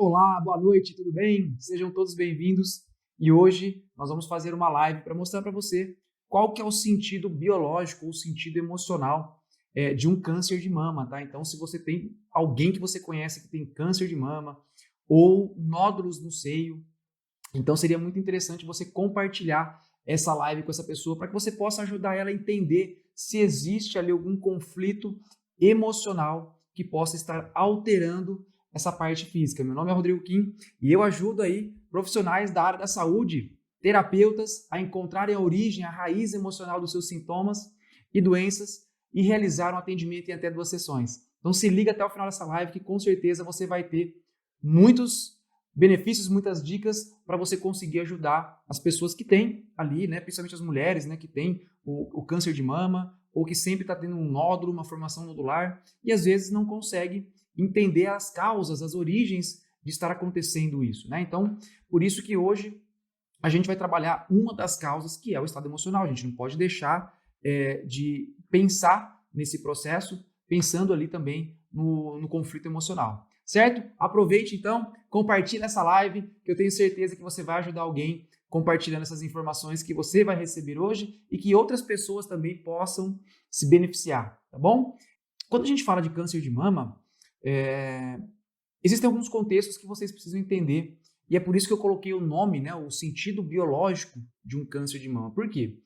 Olá, boa noite, tudo bem? Sejam todos bem-vindos. E hoje nós vamos fazer uma live para mostrar para você qual que é o sentido biológico ou sentido emocional de um câncer de mama, tá? Então, se você tem alguém que você conhece que tem câncer de mama ou nódulos no seio, então seria muito interessante você compartilhar essa live com essa pessoa para que você possa ajudar ela a entender se existe ali algum conflito emocional que possa estar alterando essa parte física. Meu nome é Rodrigo Kim e eu ajudo aí profissionais da área da saúde, terapeutas, a encontrarem a origem, a raiz emocional dos seus sintomas e doenças e realizar um atendimento em até 2 sessões. Então se liga até o final dessa live que com certeza você vai ter muitos benefícios, muitas dicas para você conseguir ajudar as pessoas que têm ali, né, principalmente as mulheres, né, que têm o câncer de mama ou que sempre está tendo um nódulo, uma formação nodular e às vezes não consegue entender as causas, as origens de estar acontecendo isso, né? Então, por isso que hoje a gente vai trabalhar uma das causas que é o estado emocional. A gente não pode deixar de pensar nesse processo, pensando ali também no conflito emocional. Certo? Aproveite então, compartilhe essa live, que eu tenho certeza que você vai ajudar alguém compartilhando essas informações que você vai receber hoje e que outras pessoas também possam se beneficiar, tá bom? Quando a gente fala de câncer de mama, é, existem alguns contextos que vocês precisam entender e é por isso que eu coloquei o nome, né, o sentido biológico de um câncer de mama. Por quê?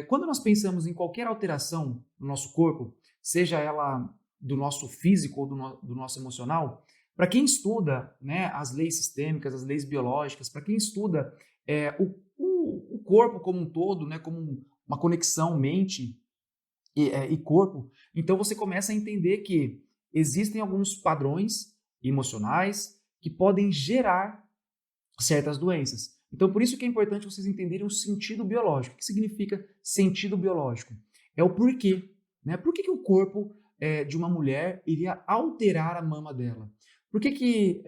Quando nós pensamos em qualquer alteração no nosso corpo, seja ela do nosso físico ou do nosso emocional, para quem estuda, né, as leis sistêmicas, as leis biológicas, para quem estuda o corpo como um todo, né, como uma conexão mente e corpo, então você começa a entender que existem alguns padrões emocionais que podem gerar certas doenças. Então, por isso que é importante vocês entenderem o sentido biológico. O que significa sentido biológico? É o porquê, né? Por que o corpo de uma mulher iria alterar a mama dela? Por que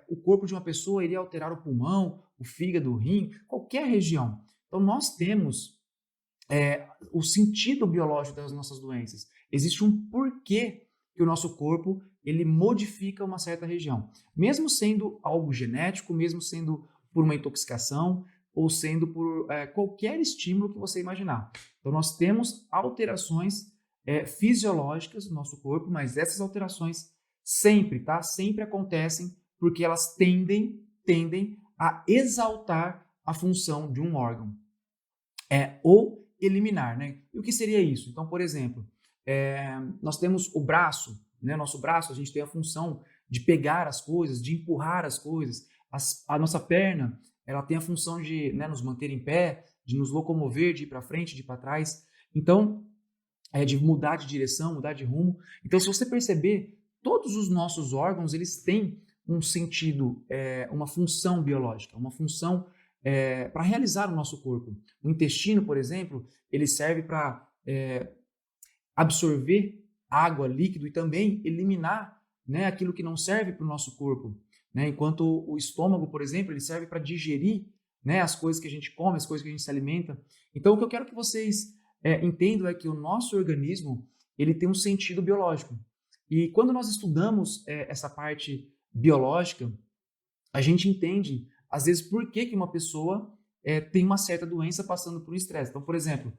o corpo de uma pessoa iria alterar o pulmão, o fígado, o rim, qualquer região? Então, nós temos o sentido biológico das nossas doenças. Existe um porquê que o nosso corpo ele modifica uma certa região, mesmo sendo algo genético, mesmo sendo por uma intoxicação ou sendo por qualquer estímulo que você imaginar. Então nós temos alterações fisiológicas no nosso corpo, mas essas alterações sempre, tá? Sempre acontecem porque elas tendem a exaltar a função de um órgão ou eliminar, né? E o que seria isso? Então, por exemplo, nós temos o braço, né? Nosso braço, a gente tem a função de pegar as coisas, de empurrar as coisas. A nossa perna, ela tem a função de, né, nos manter em pé, de nos locomover, de ir para frente, de ir para trás. Então, de mudar de direção, mudar de rumo. Então, se você perceber, todos os nossos órgãos, eles têm um sentido, uma função biológica, uma função para realizar o nosso corpo. O intestino, por exemplo, ele serve para absorver água, líquido e também eliminar, né, aquilo que não serve para o nosso corpo. Né? Enquanto o estômago, por exemplo, ele serve para digerir, né, as coisas que a gente come, as coisas que a gente se alimenta. Então, o que eu quero que vocês entendam é que o nosso organismo ele tem um sentido biológico. E quando nós estudamos essa parte biológica, a gente entende, às vezes, por que uma pessoa tem uma certa doença passando por um estresse. Então, por exemplo,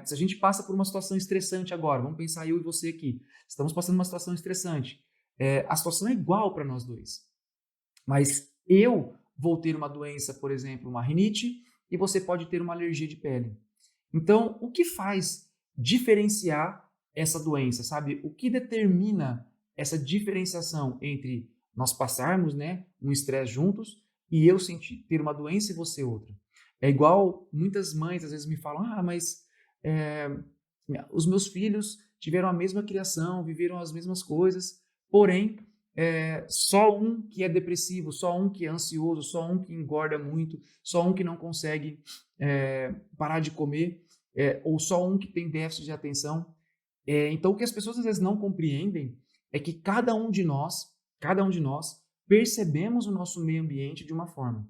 se a gente passa por uma situação estressante agora, vamos pensar eu e você aqui, estamos passando uma situação estressante, a situação é igual para nós dois, mas eu vou ter uma doença, por exemplo, uma rinite, e você pode ter uma alergia de pele. Então, o que faz diferenciar essa doença, sabe? O que determina essa diferenciação entre nós passarmos, né, um estresse juntos e eu sentir, ter uma doença e você outra? É igual muitas mães às vezes me falam, mas é, os meus filhos tiveram a mesma criação, viveram as mesmas coisas, porém, só um que é depressivo, só um que é ansioso, só um que engorda muito, só um que não consegue parar de comer, ou só um que tem déficit de atenção. Então, o que as pessoas às vezes não compreendem é que cada um de nós, percebemos o nosso meio ambiente de uma forma.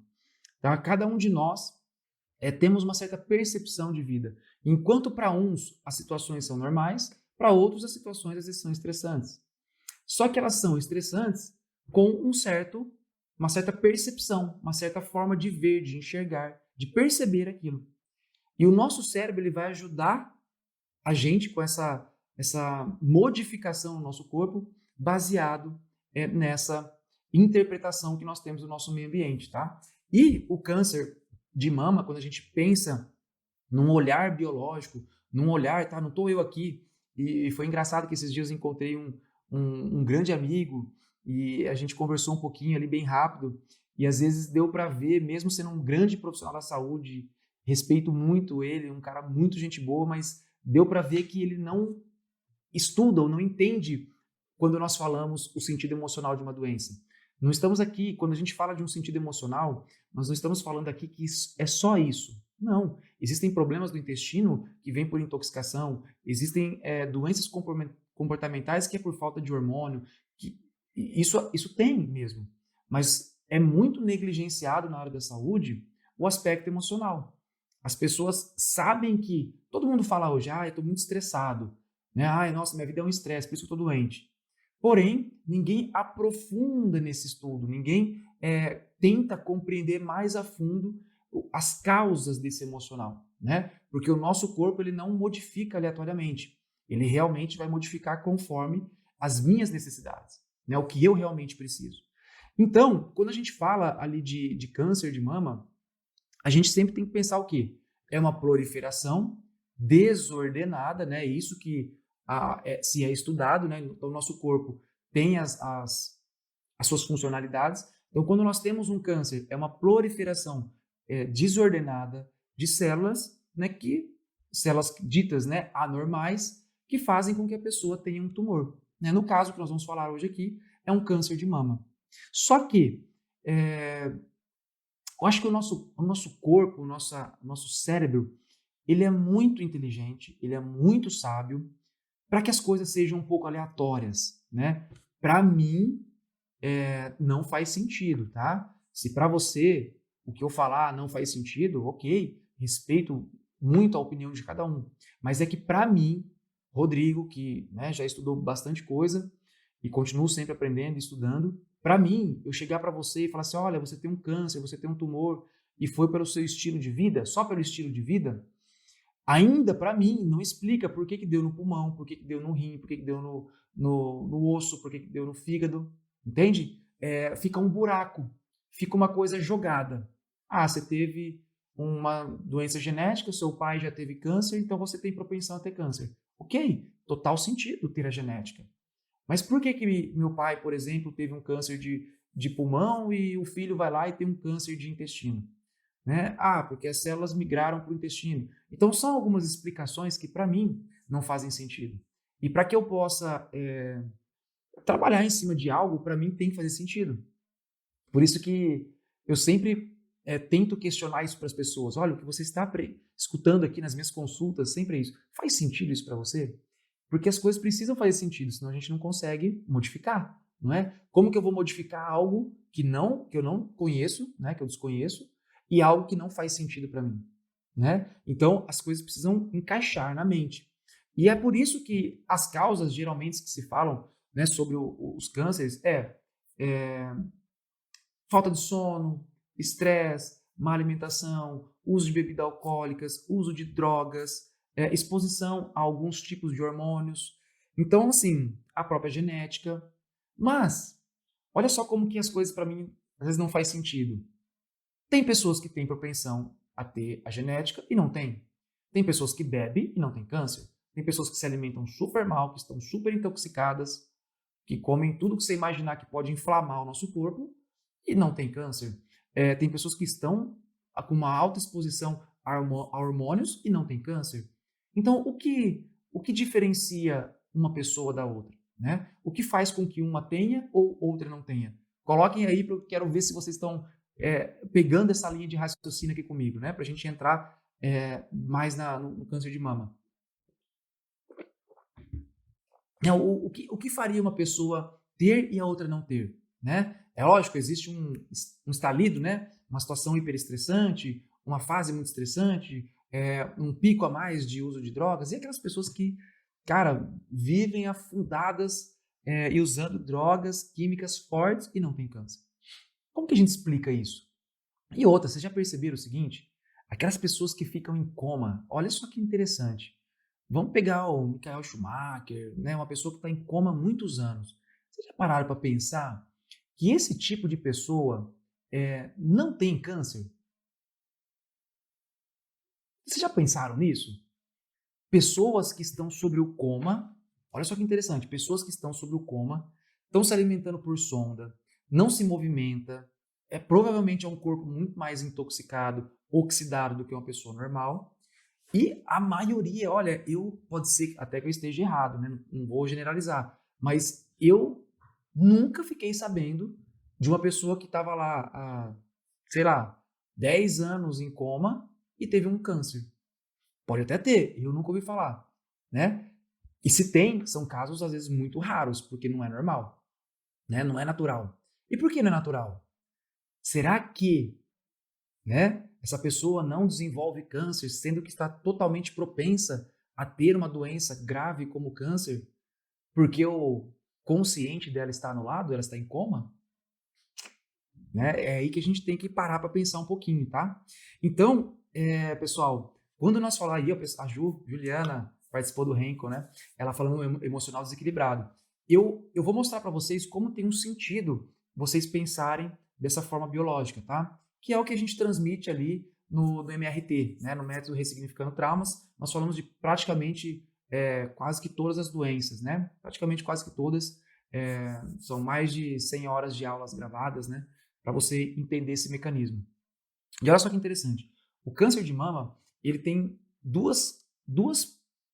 Tá? Cada um de nós temos uma certa percepção de vida. Enquanto para uns as situações são normais, para outros as situações às vezes são estressantes. Só que elas são estressantes com um certo uma certa percepção, uma certa forma de ver, de enxergar, de perceber aquilo. E o nosso cérebro ele vai ajudar a gente com essa modificação no nosso corpo baseado nessa interpretação que nós temos do nosso meio ambiente, tá? E o câncer de mama, quando a gente pensa num olhar biológico, num olhar, tá? Não estou eu aqui. E foi engraçado que esses dias eu encontrei um grande amigo e a gente conversou um pouquinho ali bem rápido e às vezes deu para ver, mesmo sendo um grande profissional da saúde, respeito muito ele, um cara muito gente boa, mas deu para ver que ele não estuda ou não entende quando nós falamos o sentido emocional de uma doença. Não estamos aqui, quando a gente fala de um sentido emocional, nós não estamos falando aqui que é só isso. Não. Existem problemas do intestino que vêm por intoxicação, existem doenças comportamentais que é por falta de hormônio, que isso tem mesmo. Mas é muito negligenciado na área da saúde o aspecto emocional. As pessoas sabem que, todo mundo fala hoje, eu estou muito estressado, né? Ai, nossa, minha vida é um estresse, por isso eu estou doente. Porém, ninguém aprofunda nesse estudo, ninguém tenta compreender mais a fundo as causas desse emocional, né? Porque o nosso corpo ele não modifica aleatoriamente, ele realmente vai modificar conforme as minhas necessidades, né? O que eu realmente preciso. Então, quando a gente fala ali de câncer de mama, a gente sempre tem que pensar o quê? É uma proliferação desordenada, né? Isso que se é estudado, né? Então, o nosso corpo tem as suas funcionalidades. Então, quando nós temos um câncer, é uma proliferação desordenada de células, né? Células ditas, né, anormais, que fazem com que a pessoa tenha um tumor. Né? No caso que nós vamos falar hoje aqui, é um câncer de mama. Só que eu acho que o nosso corpo, o nosso cérebro, ele é muito inteligente, ele é muito sábio para que as coisas sejam um pouco aleatórias, né? Para mim, não faz sentido, tá? Se para você o que eu falar não faz sentido, ok, respeito muito a opinião de cada um. Mas é que para mim, Rodrigo, que né, já estudou bastante coisa e continuo sempre aprendendo e estudando, para mim, eu chegar para você e falar assim, olha, você tem um câncer, você tem um tumor, e foi pelo seu estilo de vida, só pelo estilo de vida, ainda para mim não explica por que deu no pulmão, por que deu no rim, por que deu no osso, por que deu no fígado, entende? Fica um buraco, fica uma coisa jogada. Você teve uma doença genética, seu pai já teve câncer, então você tem propensão a ter câncer. Ok, total sentido ter a genética. Mas por que meu pai, por exemplo, teve um câncer de pulmão e o filho vai lá e tem um câncer de intestino? Né? Porque as células migraram para o intestino. Então, são algumas explicações que, para mim, não fazem sentido. E para que eu possa trabalhar em cima de algo, para mim, tem que fazer sentido. Por isso que eu sempre tento questionar isso para as pessoas. Olha, o que você está escutando aqui nas minhas consultas, sempre é isso. Faz sentido isso para você? Porque as coisas precisam fazer sentido, senão a gente não consegue modificar, não é? Como que eu vou modificar algo que eu não conheço, né, que eu desconheço, e algo que não faz sentido para mim, né? Então, as coisas precisam encaixar na mente. E é por isso que as causas, geralmente, que se falam, né, sobre os cânceres falta de sono, estresse, má alimentação, uso de bebidas alcoólicas, uso de drogas, exposição a alguns tipos de hormônios. Então, assim, a própria genética. Mas, olha só como que as coisas para mim às vezes não faz sentido. Tem pessoas que têm propensão a ter a genética e não tem. Tem pessoas que bebem e não têm câncer. Tem pessoas que se alimentam super mal, que estão super intoxicadas, que comem tudo que você imaginar que pode inflamar o nosso corpo e não tem câncer. Tem pessoas que estão com uma alta exposição a hormônios e não tem câncer. Então, o que diferencia uma pessoa da outra? Né? O que faz com que uma tenha ou outra não tenha? Coloquem aí, porque eu quero ver se vocês estão pegando essa linha de raciocínio aqui comigo, né? Para a gente entrar mais no câncer de mama. O que faria uma pessoa ter e a outra não ter? Né? É lógico, existe um estalido, né? Uma situação hiperestressante, uma fase muito estressante, um pico a mais de uso de drogas, e aquelas pessoas que, cara, vivem afundadas e usando drogas químicas fortes e não tem câncer. Como que a gente explica isso? E outra, vocês já perceberam o seguinte? Aquelas pessoas que ficam em coma, olha só que interessante. Vamos pegar o Michael Schumacher, né, uma pessoa que está em coma há muitos anos. Vocês já pararam para pensar que esse tipo de pessoa não tem câncer? Vocês já pensaram nisso? Pessoas que estão sobre o coma, olha só que interessante, pessoas que estão sobre o coma, estão se alimentando por sonda, não se movimenta, provavelmente é um corpo muito mais intoxicado, oxidado do que uma pessoa normal. E a maioria, olha, pode ser até que eu esteja errado, né? Não vou generalizar, mas eu nunca fiquei sabendo de uma pessoa que estava lá há, sei lá, 10 anos em coma e teve um câncer. Pode até ter, eu nunca ouvi falar, né? E se tem, são casos às vezes muito raros, porque não é normal, né? Não é natural. E por que não é natural? Será que, né, essa pessoa não desenvolve câncer, sendo que está totalmente propensa a ter uma doença grave como câncer, porque o consciente dela está anulado, ela está em coma? Né? É aí que a gente tem que parar para pensar um pouquinho, tá? Então, pessoal, quando nós falar aí, a Juliana participou do Renko, né? Ela falando emocional desequilibrado. Eu vou mostrar para vocês como tem um sentido vocês pensarem dessa forma biológica, tá? Que é o que a gente transmite ali no MRT, né? No método Ressignificando Traumas. Nós falamos de praticamente quase que todas as doenças, né? Praticamente quase que todas. São mais de 100 horas de aulas gravadas, né? Para você entender esse mecanismo. E olha só que interessante. O câncer de mama, ele tem duas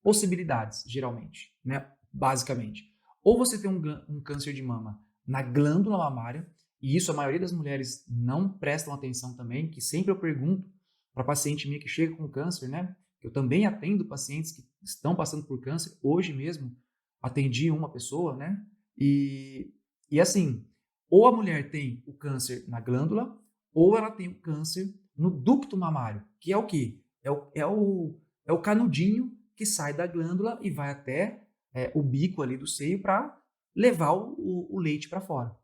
possibilidades, geralmente, né? Basicamente. Ou você tem um câncer de mama na glândula mamária, e isso a maioria das mulheres não prestam atenção também, que sempre eu pergunto para paciente minha que chega com câncer, né? Eu também atendo pacientes que estão passando por câncer. Hoje mesmo atendi uma pessoa, né? E assim, ou a mulher tem o câncer na glândula, ou ela tem o câncer no ducto mamário, que é o quê? É o canudinho que sai da glândula e vai até o bico ali do seio para levar o leite para fora.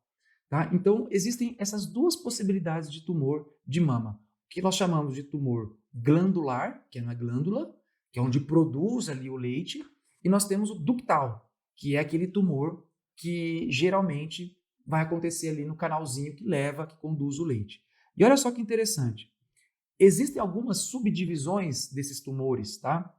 Tá? Então, existem essas duas possibilidades de tumor de mama, que nós chamamos de tumor glandular, que é na glândula, que é onde produz ali o leite, e nós temos o ductal, que é aquele tumor que geralmente vai acontecer ali no canalzinho que leva, que conduz o leite. E olha só que interessante. Existem algumas subdivisões desses tumores, tá?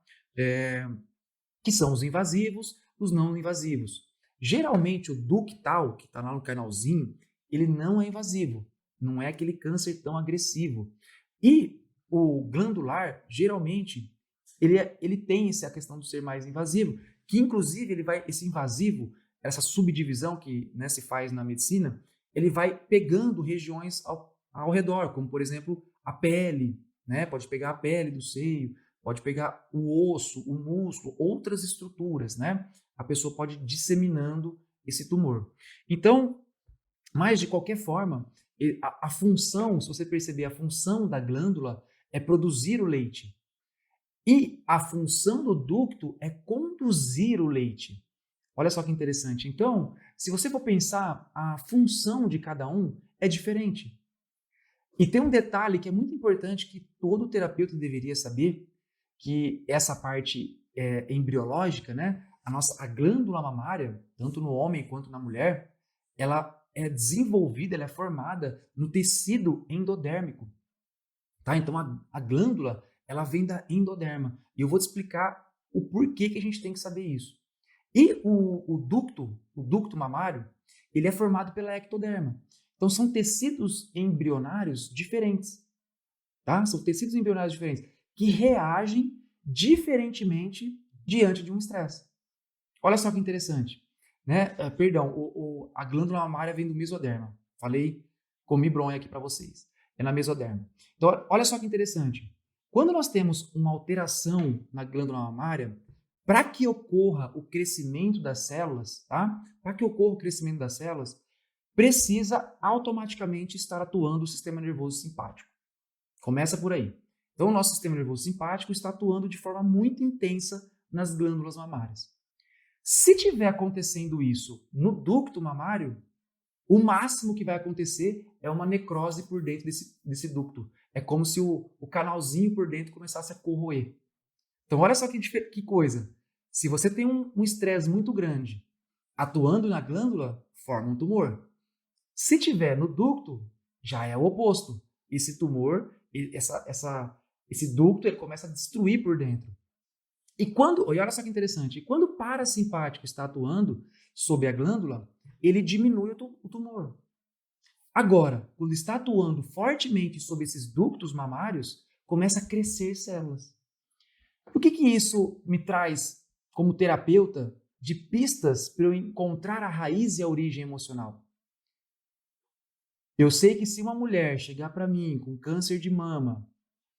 Que são os invasivos, os não invasivos. Geralmente o ductal, que está lá no canalzinho, ele não é invasivo, não é aquele câncer tão agressivo. E o glandular, geralmente, ele tem essa questão de ser mais invasivo, que inclusive esse invasivo, essa subdivisão que, né, se faz na medicina, ele vai pegando regiões ao redor, como por exemplo a pele, né? Pode pegar a pele do seio, pode pegar o osso, o músculo, outras estruturas, né? A pessoa pode ir disseminando esse tumor. Então, mas de qualquer forma, a função, se você perceber, a função da glândula é produzir o leite. E a função do ducto é conduzir o leite. Olha só que interessante. Então, se você for pensar, a função de cada um é diferente. E tem um detalhe que é muito importante que todo terapeuta deveria saber, que essa parte embriológica, né? A glândula mamária, tanto no homem quanto na mulher, ela é desenvolvida, ela é formada no tecido endodérmico, tá? Então a glândula, ela vem da endoderma. E eu vou te explicar o porquê que a gente tem que saber isso. E o ducto mamário, ele é formado pela ectoderma. Então são tecidos embrionários diferentes, tá? São tecidos embrionários diferentes que reagem diferentemente diante de um estresse. Olha só que interessante, né? Perdão, a glândula mamária vem do mesoderma. Falei, comi bronha aqui para vocês. É na mesoderma. Então, olha só que interessante. Quando nós temos uma alteração na glândula mamária, para que ocorra o crescimento das células, tá? Para que ocorra o crescimento das células, precisa automaticamente estar atuando o sistema nervoso simpático. Começa por aí. Então, o nosso sistema nervoso simpático está atuando de forma muito intensa nas glândulas mamárias. Se tiver acontecendo isso no ducto mamário, O máximo que vai acontecer é uma necrose por dentro desse ducto. É como se o canalzinho por dentro começasse a corroer. Então, olha só que coisa. Se você tem um estresse muito grande atuando na glândula, forma um tumor. Se tiver no ducto, já é o oposto. Esse tumor, esse ducto, ele começa a destruir por dentro. E olha só que interessante, quando o parasimpático está atuando sobre a glândula, ele diminui o tumor. Agora, quando está atuando fortemente sobre esses ductos mamários, começa a crescer células. O que isso me traz como terapeuta de pistas para eu encontrar a raiz e a origem emocional? Eu sei que se uma mulher chegar para mim com câncer de mama,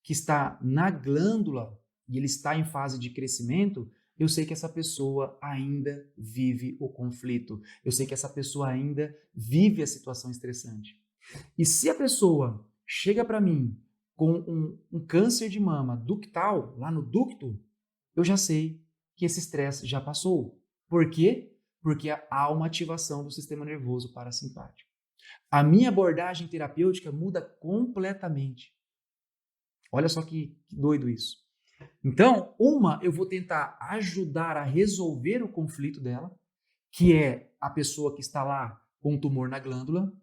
que está na glândula e ele está em fase de crescimento, eu sei que essa pessoa ainda vive o conflito. Eu sei que essa pessoa ainda vive a situação estressante. E se a pessoa chega para mim com um câncer de mama ductal, lá no ducto, eu já sei que esse estresse já passou. Por quê? Porque há uma ativação do sistema nervoso parasimpático. A minha abordagem terapêutica muda completamente. Olha só que doido isso. Então, eu vou tentar ajudar a resolver o conflito dela, que é a pessoa que está lá com um tumor na glândula,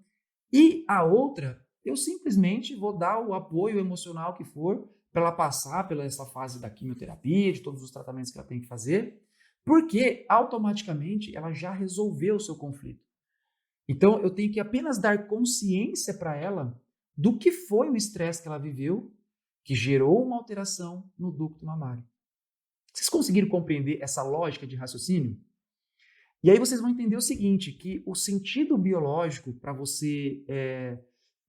e a outra, eu simplesmente vou dar o apoio emocional que for para ela passar pela essa fase da quimioterapia, de todos os tratamentos que ela tem que fazer, porque automaticamente ela já resolveu o seu conflito. Então, eu tenho que apenas dar consciência para ela do que foi o estresse que ela viveu, que gerou uma alteração no ducto mamário. Vocês conseguiram compreender essa lógica de raciocínio? E aí vocês vão entender o seguinte, que o sentido biológico para você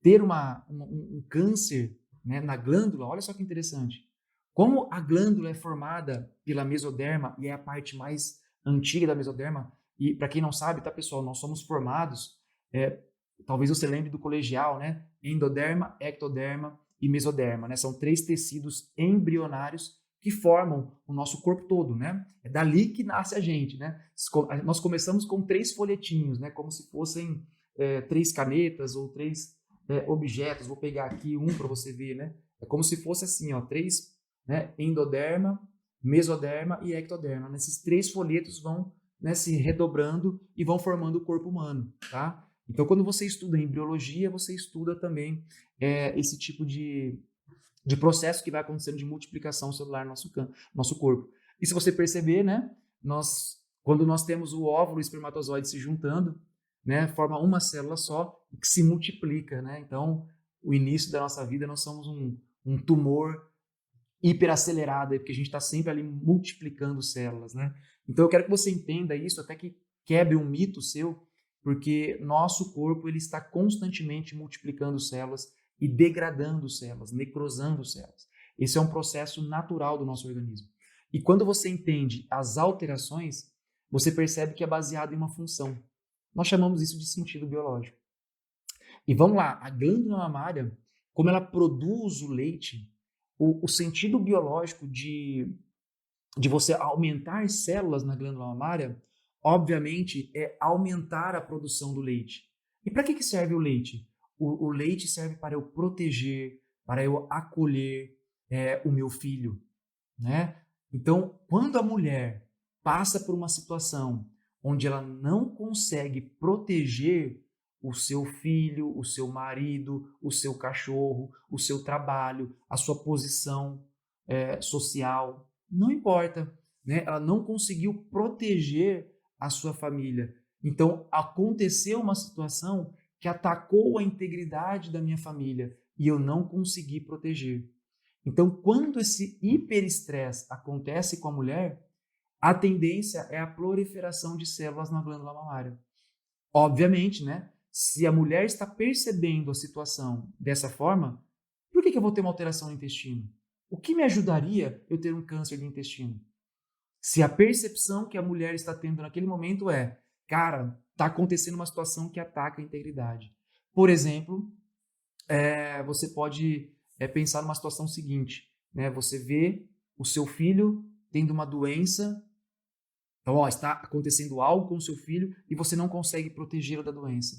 ter um câncer, né, na glândula, olha só que interessante. Como a glândula é formada pela mesoderma e é a parte mais antiga da mesoderma, e para quem não sabe, tá, pessoal, nós somos formados, talvez você lembre do colegial, né? Endoderma, ectoderma e mesoderma, né? São 3 tecidos embrionários que formam o nosso corpo todo, né? É dali que nasce a gente, né? Nós começamos com 3 folhetinhos, né? Como se fossem 3 canetas ou 3 objetos. Vou pegar aqui um para você ver, né? É como se fosse assim, ó, 3, né? Endoderma, mesoderma e ectoderma. Esses 3 folhetos vão, né, se redobrando e vão formando o corpo humano, tá? Então, quando você estuda embriologia, você estuda também esse tipo de processo que vai acontecendo de multiplicação celular no nosso corpo. E se você perceber, né, quando nós temos o óvulo e o espermatozoide se juntando, né, forma uma célula só que se multiplica, né? Então, o início da nossa vida, nós somos um tumor hiperacelerado, porque a gente está sempre ali multiplicando células, né? Então, eu quero que você entenda isso, até que quebre um mito seu, porque nosso corpo ele está constantemente multiplicando células e degradando células, necrosando células. Esse é um processo natural do nosso organismo. E quando você entende as alterações, você percebe que é baseado em uma função. Nós chamamos isso de sentido biológico. E vamos lá, a glândula mamária, como ela produz o leite, o sentido biológico de você aumentar células na glândula mamária, obviamente, é aumentar a produção do leite. E para que serve o leite? O leite serve para eu proteger, para eu acolher o meu filho, né? Então, quando a mulher passa por uma situação onde ela não consegue proteger o seu filho, o seu marido, o seu cachorro, o seu trabalho, a sua posição social, não importa, né? Ela não conseguiu proteger a sua família. Então, aconteceu uma situação que atacou a integridade da minha família e eu não consegui proteger. Então, quando esse hiperestresse acontece com a mulher, a tendência é a proliferação de células na glândula mamária. Obviamente, né? Se a mulher está percebendo a situação dessa forma, por que eu vou ter uma alteração no intestino? O que me ajudaria eu ter um câncer de intestino? Se a percepção que a mulher está tendo naquele momento é, cara, está acontecendo uma situação que ataca a integridade. Por exemplo, você pode pensar numa situação seguinte, né? Você vê o seu filho tendo uma doença, então está acontecendo algo com o seu filho e você não consegue protegê-lo da doença.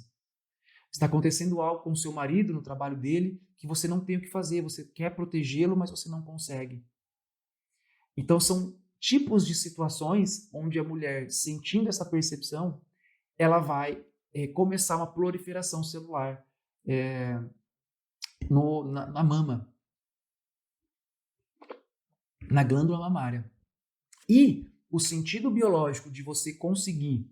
Está acontecendo algo com o seu marido no trabalho dele que você não tem o que fazer, você quer protegê-lo, mas você não consegue. Então são tipos de situações onde a mulher, sentindo essa percepção, ela vai começar uma proliferação celular na mama, na glândula mamária. E o sentido biológico de você conseguir,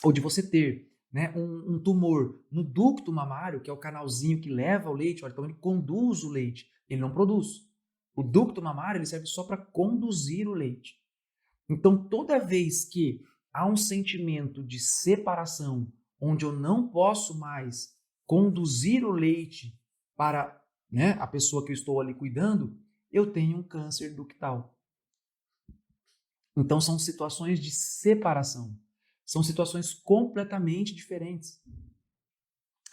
ou de você ter, né, um tumor no ducto mamário, que é o canalzinho que leva o leite, olha, então ele conduz o leite, ele não produz. O ducto mamário ele serve só para conduzir o leite. Então, toda vez que há um sentimento de separação, onde eu não posso mais conduzir o leite para, né, a pessoa que eu estou ali cuidando, eu tenho um câncer ductal. Então, são situações de separação. São situações completamente diferentes.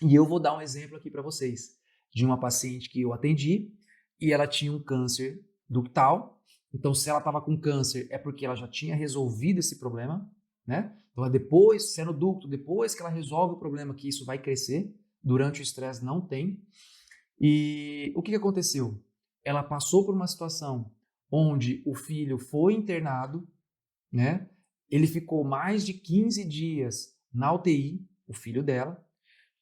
E eu vou dar um exemplo aqui para vocês de uma paciente que eu atendi e ela tinha um câncer ductal. Então, se ela estava com câncer, é porque ela já tinha resolvido esse problema, né? Então, depois, se é no ducto, depois que ela resolve o problema, que isso vai crescer, durante o estresse não tem. E o que aconteceu? Ela passou por uma situação onde o filho foi internado, né? Ele ficou mais de 15 dias na UTI, o filho dela.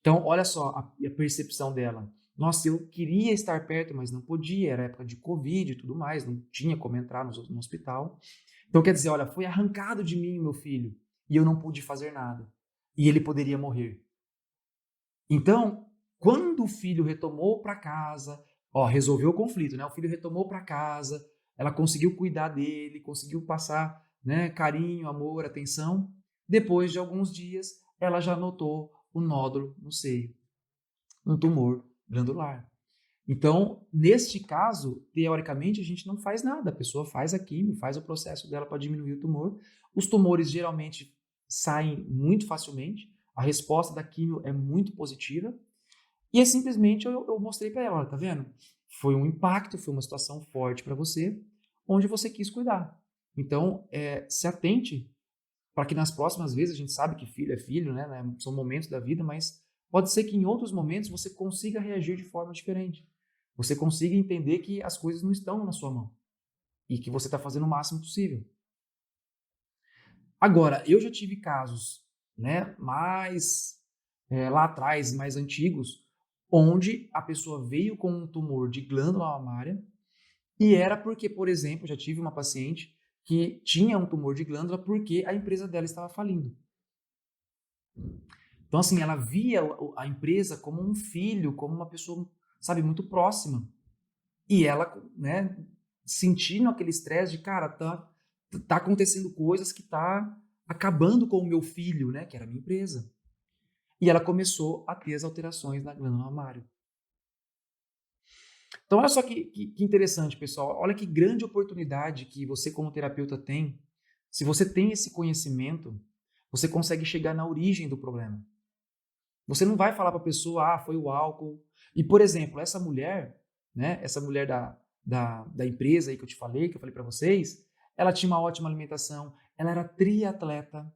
Então, olha só a percepção dela. Nossa, eu queria estar perto, mas não podia, era época de Covid e tudo mais, não tinha como entrar no hospital. Então, quer dizer, olha, foi arrancado de mim o meu filho e eu não pude fazer nada. E ele poderia morrer. Então, quando o filho retomou para casa, ó, resolveu o conflito, né? O filho retomou para casa, ela conseguiu cuidar dele, conseguiu passar, né, carinho, amor, atenção. Depois de alguns dias, ela já notou o nódulo no seio, um tumor glandular. Então, neste caso, teoricamente, a gente não faz nada. A pessoa faz a quimio, faz o processo dela para diminuir o tumor. Os tumores geralmente saem muito facilmente. A resposta da quimio é muito positiva. E é simplesmente eu mostrei para ela, olha, tá vendo? Foi um impacto, foi uma situação forte para você, onde você quis cuidar. Então, se atente para que nas próximas vezes, a gente sabe que filho é filho, né? São momentos da vida, mas pode ser que em outros momentos você consiga reagir de forma diferente. Você consiga entender que as coisas não estão na sua mão e que você está fazendo o máximo possível. Agora, eu já tive casos, né, mais lá atrás, mais antigos, onde a pessoa veio com um tumor de glândula mamária e era porque, por exemplo, já tive uma paciente que tinha um tumor de glândula porque a empresa dela estava falindo. Então, assim, ela via a empresa como um filho, como uma pessoa, sabe, muito próxima. E ela, né, sentindo aquele estresse de, cara, tá acontecendo coisas que tá acabando com o meu filho, né, que era a minha empresa. E ela começou a ter as alterações na glândula mamária. Então, olha só que interessante, pessoal. Olha que grande oportunidade que você, como terapeuta, tem. Se você tem esse conhecimento, você consegue chegar na origem do problema. Você não vai falar para a pessoa, foi o álcool. E, por exemplo, essa mulher, né, essa mulher da empresa aí que eu falei para vocês, ela tinha uma ótima alimentação, ela era triatleta,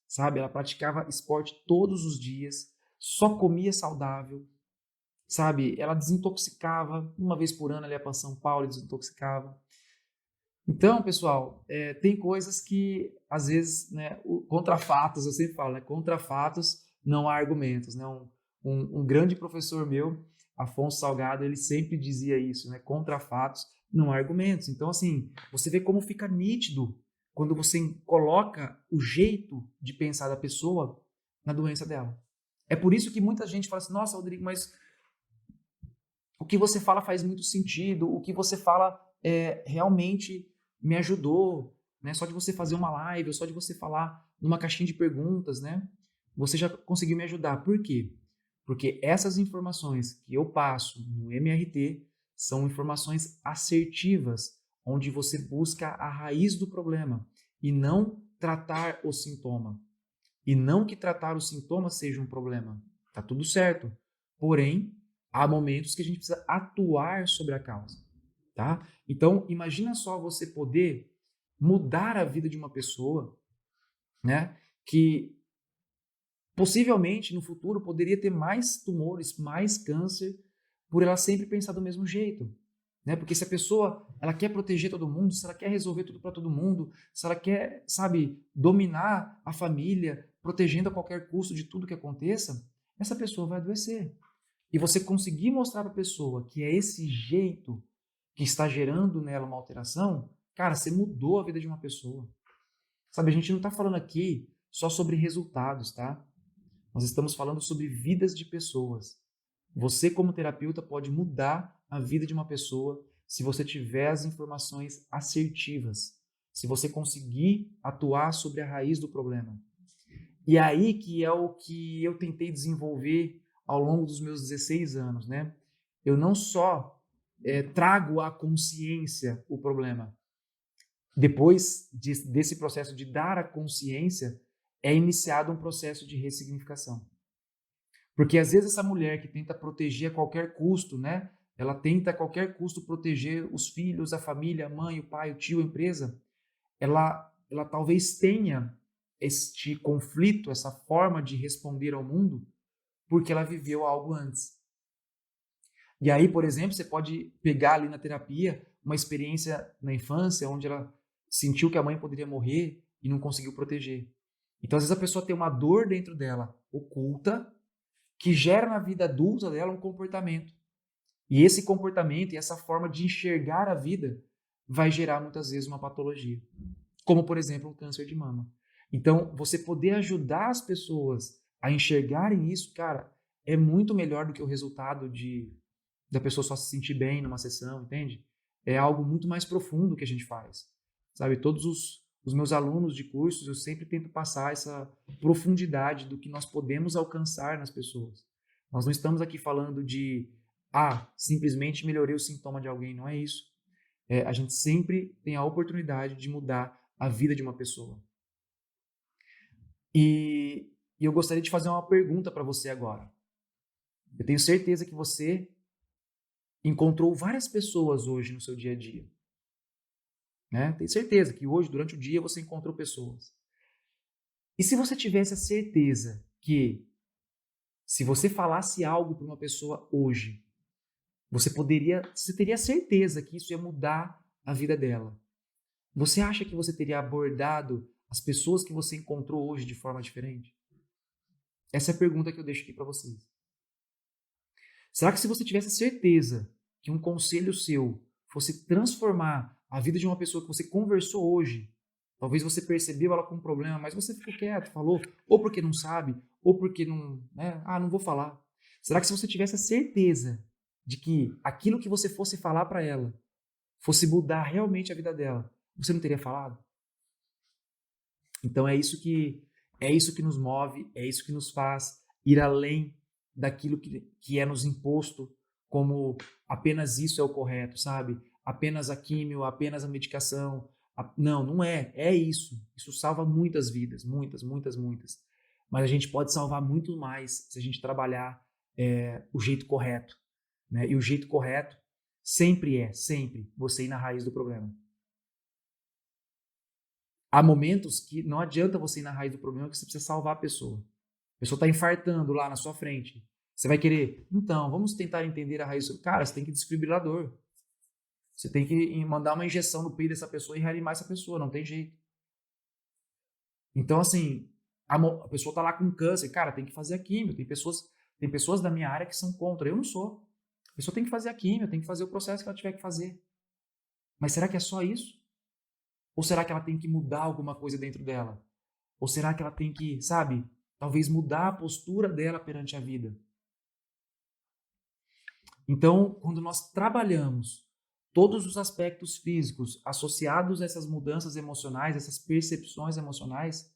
sabe? Ela praticava esporte todos os dias, só comia saudável, sabe? Ela desintoxicava, uma vez por ano ela ia para São Paulo e desintoxicava. Então, pessoal, tem coisas que, às vezes, né, contra fatos, eu sempre falo, né, contra fatos não há argumentos. Né? Um grande professor meu, Afonso Salgado, ele sempre dizia isso, né, contra fatos não há argumentos. Então, assim, você vê como fica nítido quando você coloca o jeito de pensar da pessoa na doença dela. É por isso que muita gente fala assim, nossa, Rodrigo, mas o que você fala faz muito sentido, o que você fala realmente me ajudou, né? Só de você fazer uma live, ou só de você falar numa caixinha de perguntas, né? Você já conseguiu me ajudar. Por quê? Porque essas informações que eu passo no MRT são informações assertivas, onde você busca a raiz do problema e não tratar o sintoma. E não que tratar o sintoma seja um problema. Tá tudo certo. Porém, há momentos que a gente precisa atuar sobre a causa, tá? Então, imagina só você poder mudar a vida de uma pessoa, né, que Possivelmente, no futuro, poderia ter mais tumores, mais câncer, por ela sempre pensar do mesmo jeito. Né? Porque se a pessoa ela quer proteger todo mundo, se ela quer resolver tudo para todo mundo, se ela quer, sabe, dominar a família, protegendo a qualquer custo de tudo que aconteça, essa pessoa vai adoecer. E você conseguir mostrar para a pessoa que é esse jeito que está gerando nela uma alteração, cara, você mudou a vida de uma pessoa. Sabe, a gente não está falando aqui só sobre resultados, tá? Nós estamos falando sobre vidas de pessoas. Você, como terapeuta, pode mudar a vida de uma pessoa se você tiver as informações assertivas, se você conseguir atuar sobre a raiz do problema. E aí que é o que eu tentei desenvolver ao longo dos meus 16 anos, né? Eu não só trago à consciência o problema. Depois desse processo de dar a consciência, é iniciado um processo de ressignificação. Porque às vezes essa mulher que tenta proteger a qualquer custo, né? Ela tenta a qualquer custo proteger os filhos, a família, a mãe, o pai, o tio, a empresa. Ela talvez tenha este conflito, essa forma de responder ao mundo, porque ela viveu algo antes. E aí, por exemplo, você pode pegar ali na terapia uma experiência na infância onde ela sentiu que a mãe poderia morrer e não conseguiu proteger. Então, às vezes a pessoa tem uma dor dentro dela, oculta, que gera na vida adulta dela um comportamento. E esse comportamento e essa forma de enxergar a vida vai gerar muitas vezes uma patologia, como por exemplo um câncer de mama. Então, você poder ajudar as pessoas a enxergarem isso, cara, é muito melhor do que o resultado da pessoa só se sentir bem numa sessão, entende? É algo muito mais profundo que a gente faz. Sabe, todos os meus alunos de cursos, eu sempre tento passar essa profundidade do que nós podemos alcançar nas pessoas. Nós não estamos aqui falando de, simplesmente melhorei o sintoma de alguém, não é isso. A gente sempre tem a oportunidade de mudar a vida de uma pessoa. E eu gostaria de fazer uma pergunta para você agora. Eu tenho certeza que você encontrou várias pessoas hoje no seu dia a dia. Né? Tenho certeza que hoje, durante o dia, você encontrou pessoas. E se você tivesse a certeza que, se você falasse algo para uma pessoa hoje, você teria certeza que isso ia mudar a vida dela. Você acha que você teria abordado as pessoas que você encontrou hoje de forma diferente? Essa é a pergunta que eu deixo aqui para vocês. Será que se você tivesse certeza que um conselho seu fosse transformar a vida de uma pessoa que você conversou hoje, talvez você percebeu ela com um problema, mas você ficou quieto, falou, ou porque não sabe, ou porque não, né? Não vou falar. Será que se você tivesse a certeza de que aquilo que você fosse falar para ela fosse mudar realmente a vida dela, você não teria falado? Então é isso que nos move, é isso que nos faz ir além daquilo que é nos imposto como apenas isso é o correto, sabe? Apenas a químio, apenas a medicação. Não, não é. É isso. Isso salva muitas vidas, muitas, muitas, muitas. Mas a gente pode salvar muito mais se a gente trabalhar o jeito correto. Né? E o jeito correto sempre você ir na raiz do problema. Há momentos que não adianta você ir na raiz do problema, que você precisa salvar a pessoa. A pessoa está infartando lá na sua frente. Você vai querer, então, vamos tentar entender a raiz. Cara, você tem que ir desfibrilador. Você tem que mandar uma injeção no peito dessa pessoa e reanimar essa pessoa, não tem jeito. Então, assim, a pessoa está lá com câncer, cara, tem que fazer a químio. Tem pessoas da minha área que são contra, eu não sou. A pessoa tem que fazer a químio, tem que fazer o processo que ela tiver que fazer. Mas será que é só isso? Ou será que ela tem que mudar alguma coisa dentro dela? Ou será que ela tem que, sabe, talvez mudar a postura dela perante a vida? Então, quando nós trabalhamos todos os aspectos físicos associados a essas mudanças emocionais, essas percepções emocionais,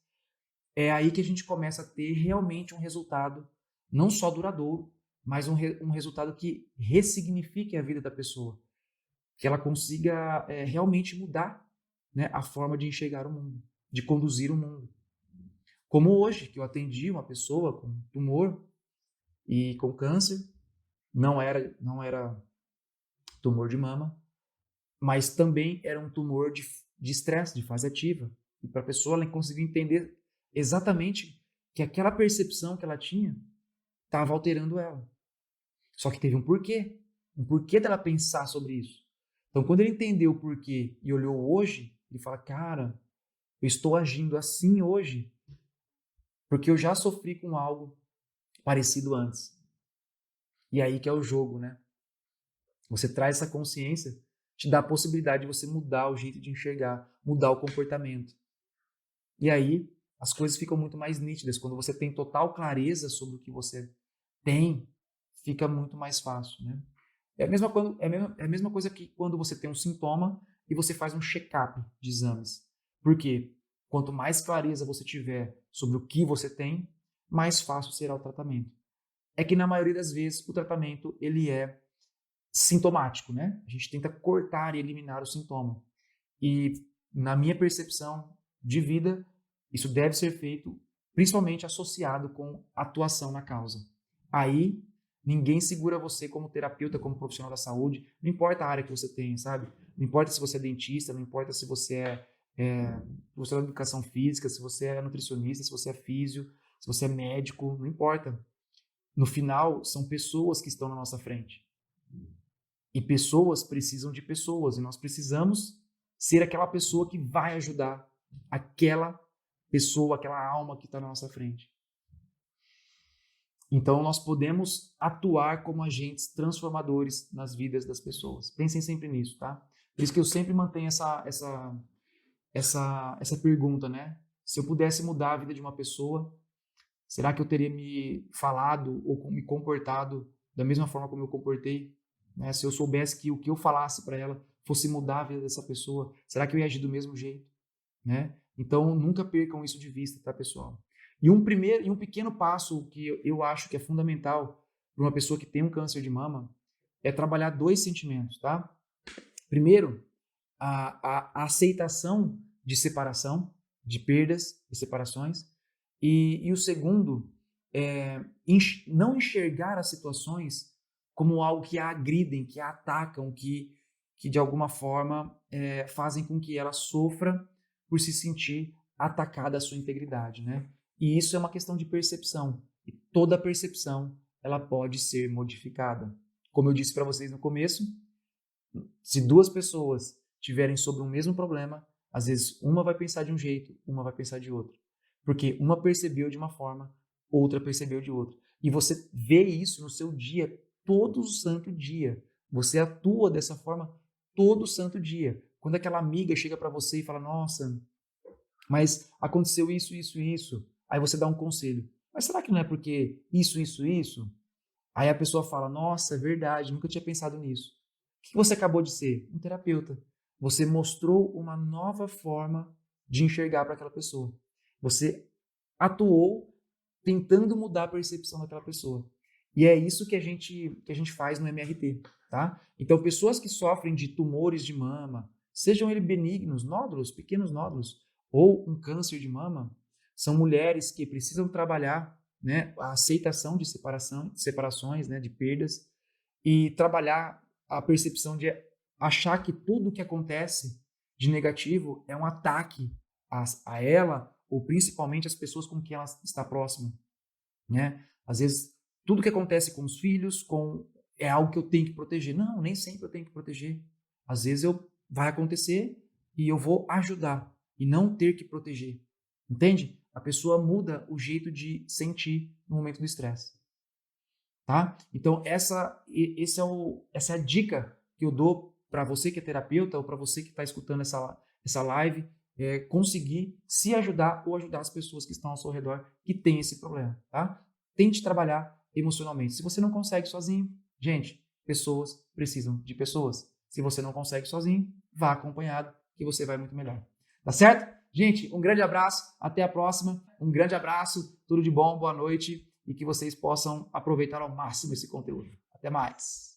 é aí que a gente começa a ter realmente um resultado não só duradouro, mas um resultado que ressignifique a vida da pessoa, que ela consiga realmente mudar, né, a forma de enxergar o mundo, de conduzir o mundo. Como hoje, que eu atendi uma pessoa com tumor e com câncer, não era tumor de mama, mas também era um tumor de estresse, de fase ativa. E para a pessoa ela conseguiu entender exatamente que aquela percepção que ela tinha estava alterando ela. Só que teve um porquê dela pensar sobre isso. Então, quando ele entendeu o porquê e olhou hoje, ele fala, cara, eu estou agindo assim hoje porque eu já sofri com algo parecido antes. E aí que é o jogo, né? Você traz essa consciência, te dá a possibilidade de você mudar o jeito de enxergar, mudar o comportamento. E aí as coisas ficam muito mais nítidas. Quando você tem total clareza sobre o que você tem, fica muito mais fácil, né? É a mesma coisa que quando você tem um sintoma e você faz um check-up de exames. Por quê? Quanto mais clareza você tiver sobre o que você tem, mais fácil será o tratamento. É que na maioria das vezes o tratamento ele é sintomático, né? A gente tenta cortar e eliminar o sintoma. E na minha percepção de vida, isso deve ser feito principalmente associado com atuação na causa. Aí, ninguém segura você como terapeuta, como profissional da saúde, não importa a área que você tenha, sabe? Não importa se você é dentista, não importa se você é profissional de educação física, se você é nutricionista, se você é físio, se você é médico, não importa. No final, são pessoas que estão na nossa frente. E pessoas precisam de pessoas, e nós precisamos ser aquela pessoa que vai ajudar aquela pessoa, aquela alma que está na nossa frente. Então, nós podemos atuar como agentes transformadores nas vidas das pessoas. Pensem sempre nisso, tá? Por isso que eu sempre mantenho essa pergunta, né? Se eu pudesse mudar a vida de uma pessoa, será que eu teria me falado ou me comportado da mesma forma como eu comportei? Né? Se eu soubesse que o que eu falasse para ela fosse mudar a vida dessa pessoa, será que eu ia agir do mesmo jeito? Né? Então, nunca percam isso de vista, tá, pessoal? E um pequeno passo que eu acho que é fundamental para uma pessoa que tem um câncer de mama é trabalhar dois sentimentos, tá? Primeiro, a aceitação de separação, de perdas e separações. E o segundo é não enxergar as situações como algo que a agridem, que a atacam, que de alguma forma fazem com que ela sofra por se sentir atacada a sua integridade, né? E isso é uma questão de percepção. E toda percepção ela pode ser modificada. Como eu disse para vocês no começo, se duas pessoas tiverem sobre um mesmo problema, às vezes uma vai pensar de um jeito, uma vai pensar de outro. Porque uma percebeu de uma forma, outra percebeu de outra. E você vê isso no seu dia, todo santo dia. Você atua dessa forma todo santo dia. Quando aquela amiga chega para você e fala, nossa, mas aconteceu isso, isso, isso. Aí você dá um conselho. Mas será que não é porque isso, isso, isso? Aí a pessoa fala, nossa, é verdade, nunca tinha pensado nisso. O que você acabou de ser? Um terapeuta. Você mostrou uma nova forma de enxergar para aquela pessoa. Você atuou tentando mudar a percepção daquela pessoa. E é isso que a gente faz no MRT, tá? Então, pessoas que sofrem de tumores de mama, sejam eles benignos, nódulos, pequenos nódulos, ou um câncer de mama, são mulheres que precisam trabalhar, né, a aceitação de separações, né, de perdas, e trabalhar a percepção de achar que tudo que acontece de negativo é um ataque a ela, ou principalmente as pessoas com quem ela está próxima, né? Às vezes, tudo que acontece com os filhos é algo que eu tenho que proteger. Não, nem sempre eu tenho que proteger. Às vezes vai acontecer e eu vou ajudar e não ter que proteger. Entende? A pessoa muda o jeito de sentir no momento do estresse. Tá? Então, essa é a dica que eu dou para você que é terapeuta ou para você que está escutando essa live, conseguir se ajudar ou ajudar as pessoas que estão ao seu redor que têm esse problema. Tá? Tente trabalhar emocionalmente. Se você não consegue sozinho, gente, pessoas precisam de pessoas. Se você não consegue sozinho, vá acompanhado que você vai muito melhor. Tá certo? Gente, um grande abraço, até a próxima. Um grande abraço, tudo de bom, boa noite e que vocês possam aproveitar ao máximo esse conteúdo. Até mais!